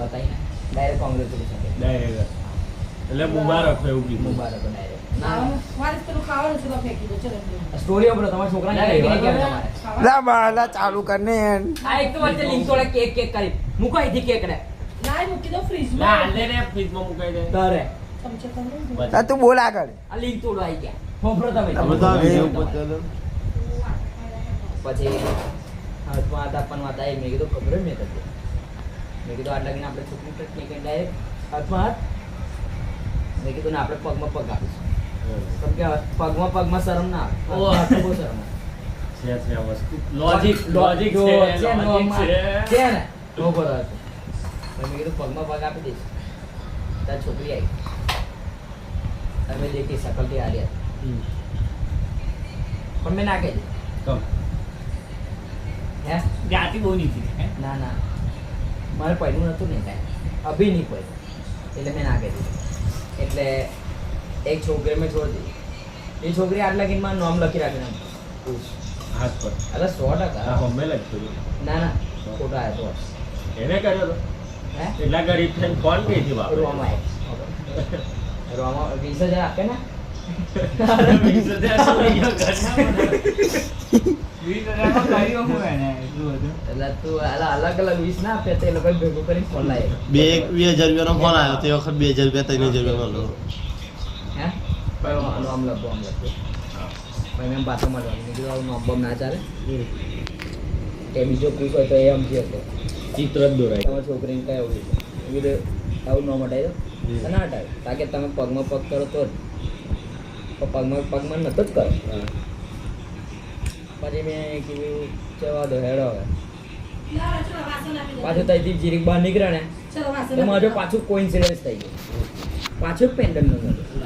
બતાઈને direct congratulation direct એટલે મુબારક એવું કીધું મુબારક ડાયરેક્ટ મારે પેલું ખાવાનું છે તો ફેંકી દો ચલો સ્ટોરી ઉપર તમારા છોકરાને ના, કે નહીં કે ના, તમારે લા બાલા ચાલુ કરને આ એક તો વચ્ચે લિંક તોડે કેક કરી મૂકો અહીંથી કેક રે ના મૂકી દો ના ફ્રીજમાં આલે ને ફ્રીજમાં મુકાઈ દે તારે ચમચે તમને તા તું બોલ આગળ આ લિંક તોડવા આવી ગયા હોંભળો તમે બધા વિડિયો પછી હાથમાં હાથ આપવાનું વાત આવી મેં કીધું ખબર જ નહીં થતી મેં કીધું આટલા લગીને આપણે છોકરી ટચ નહીં કરી ડાયરેક્ટ હાથમાં હાથ મેં કીધું ને આપણે પગમાં પગ આપીશું કેમ કે પગમાં શરમ ના આવે ઓહ. હાથમાં બહુ શરમ આવે છે વસ્તુ લોજિક છે લોજિક નો છે આમાં. છે છે ને નો બરાબર છે. પછી મેં કીધું પગમાં પગ આપી દઈશ ત્યાં છોકરી આવી તમે દેખી શકલથી હારી હતી પણ મેં ના કહી કમ હે જાતિ બહુ નીચી હે ના ના મારે પહેલું નહોતું ને કાંઈ અભી નહીં પહેલું એટલે મેં ના કહી દીધું એટલે એક છોકરી મેં છોડી દીધી એ છોકરી આટલા ગીતમાં નામ લખી રાખીને હાથ પર એટલે 100% આ હમે લખ્યું ના ના ખોટા આવ્યો તો એને કર્યો તો હે એટલા ગરીબ થઈને કોણ કે છે બાપ રોમા રોમા 20,000 આપે ને 20,000 તો લઈ ગયો ઘરના એટલે તું અલગ અલગ 20 ના આપે તો એ લોકો ભેગું કરીને ફોન લાવે 2000 રૂપિયાનો ફોન આવ્યો તે વખત 2000 રૂપિયા 3000 રૂપિયા મળ્યો હે આમ લખો ભાઈ મેં બાતો મળવાની મેં કીધું આવું નોબમ ના ચાલે કે બીજો ખુશ હોય તો એ સમજી હતો ચિત્ર જ દોરાય તમારી છોકરીને કઈ એવું છે મેં કીધું આવું ન મટાય તો ના હટાવે કારણ કે તમે પગમાં પગ કરો તો જ પગમાં નતો જ કરો પછી મેં કીધું જવા દો હેડો હવે ચલો વાસણ આપી દો પાછું ત્યાંથી જીરીક બહાર નીકળે ને ચલો વાસણ તો મારું આપી દો. પાછું કોઇન્સિડન્સ થઈ ગયું પાછું પેન્ડલ નું હતું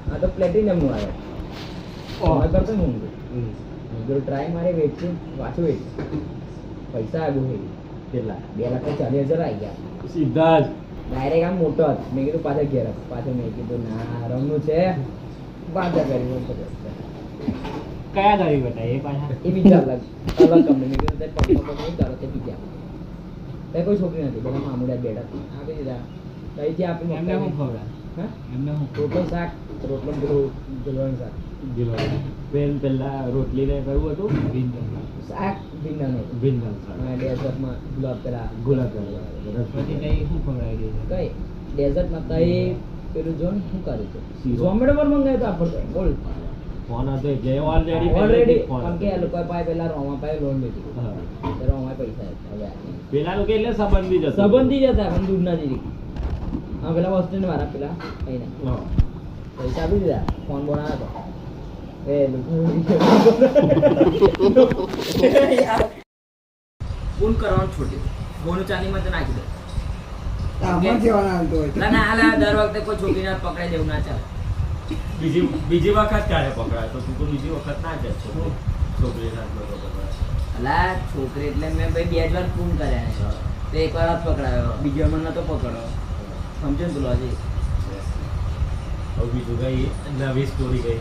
આ તો પ્લેટિનમનું આવ્યો તમારે કરતો ને ઊંધું જો ટ્રાય મારી વેચી પાછું વેચી પૈસા આગું થઈ કેટલા 2,40,000 આવી ગયા સીધા જ ડાયરેક્ટ આમ મોટો હતો મેં કીધું પાછા ઘેર આપ. પાછું મેં કીધું ના રમનું છે પાછા કરી કયા ગાડી બતાવી એ પાછા એ બીજા અલગ કંપની મેં કીધું તે પગમાં પગ નહીં કરો તે બીજા તે કોઈ છોકરી નથી બધા મામુડા બેઠા આપી દીધા અહીંથી આપી એમને શું ખવડાવે હા એમને શું રોટલો શાક રોટલો ગોળવાનું શાક પેલા રોટલી ને કરવું હતું શાક ભીંડા નહીં ભીંડા ડેઝર્ટમાં ગુલાબ પેલા ગુલાબ કઈ કઈ ડેઝર્ટમાં તઈ પેલું જોન શું કર્યું છે શીરો. ઝોમેટો પર મંગાવ્યું તો આપણે બોલ ફોન હતો એટલે ઓલરેડી ઓલરેડી ફોન કેમ કે એ લોકો પાસે પેલા રોમા પાસે લોન લીધી તો રોમા પૈસા હવે પેલા લોકો એટલે સંબંધી જ હતા. સંબંધી જ હતા પણ દૂરના જીરી હા પેલા બસ સ્ટેન્ડ વાળા પેલા કઈ ના હા. પૈસા આપી દીધા ફોન બોન આવ્યો હતો એ ફોન કરવાનું છોડી બોનું ચાંદીમાં તો નાખી દે આમાં જેવાના હાલતો હોય ના ના હાલ દર વખતે કોઈ છોકરીને પકડાઈ દેવું ના ચાલે બીજી વખત ક્યારે પકડાય તો તું તો બીજી વખત ના જ છોકરી સાથે તો પકડાય. અલા છોકરી એટલે મેં ભાઈ 2 જ વાર ફોન કર્યા છે તો એક વાર જ પકડાયો બીજી વાર મને નતો પકડ્યો સમજે ને તું લોજી હવે બીજું કઈ નવી સ્ટોરી કઈ